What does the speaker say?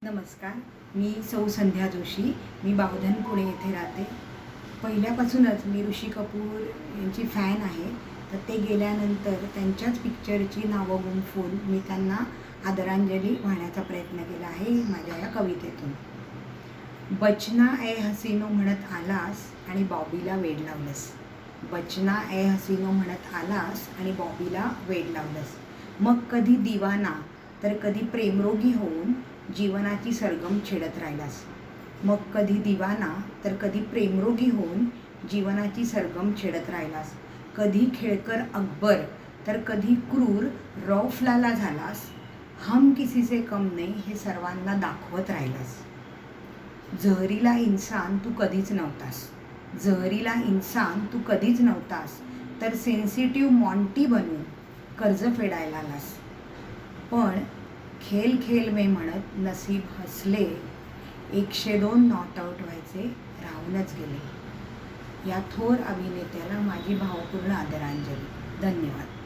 नमस्कार, मी सौ संध्या जोशी. मी बावधन पुणे येथे राहते. पहिल्यापासूनच मी ऋषी कपूर यांची फॅन आहे. तर ते गेल्यानंतर त्यांच्याच पिक्चरची नावं गुंफून मी त्यांना आदरांजली वाहण्याचा प्रयत्न केला आहे माझ्या या कवितेतून. बचना ए हसीनो म्हणत आलास आणि बॉबीला वेड लावलंस. बचना ए हसीनो म्हणत आलास आणि बॉबीला वेड लावलंस. मग कधी दिवाना तर कधी प्रेमरोगी होऊन जीवनाची सरगम छेडत राहिलास. मग कधी दिवाना तर कधी प्रेमरोगी होऊन जीवनाची सरगम छेडत राहिलास. कधी खेळकर अकबर तर कधी क्रूर रौफलाला झालास. हम किसी से कम नाही हे सर्वांना दाखवत राहिलास. जहरीला इन्सान तू कधीच नव्हतास. जहरीला इन्सान तू कधीच नव्हतास तर सेन्सिटिव्ह मॉन्टी बनून कर्ज फेडायला आलास. पण खेल खेल में म्हणत नसीब हसले. 102 नॉट आउट व्हायचे राहूनच गेले. या थोर अभिनेत्याला माझी भावपूर्ण आदरांजली. धन्यवाद.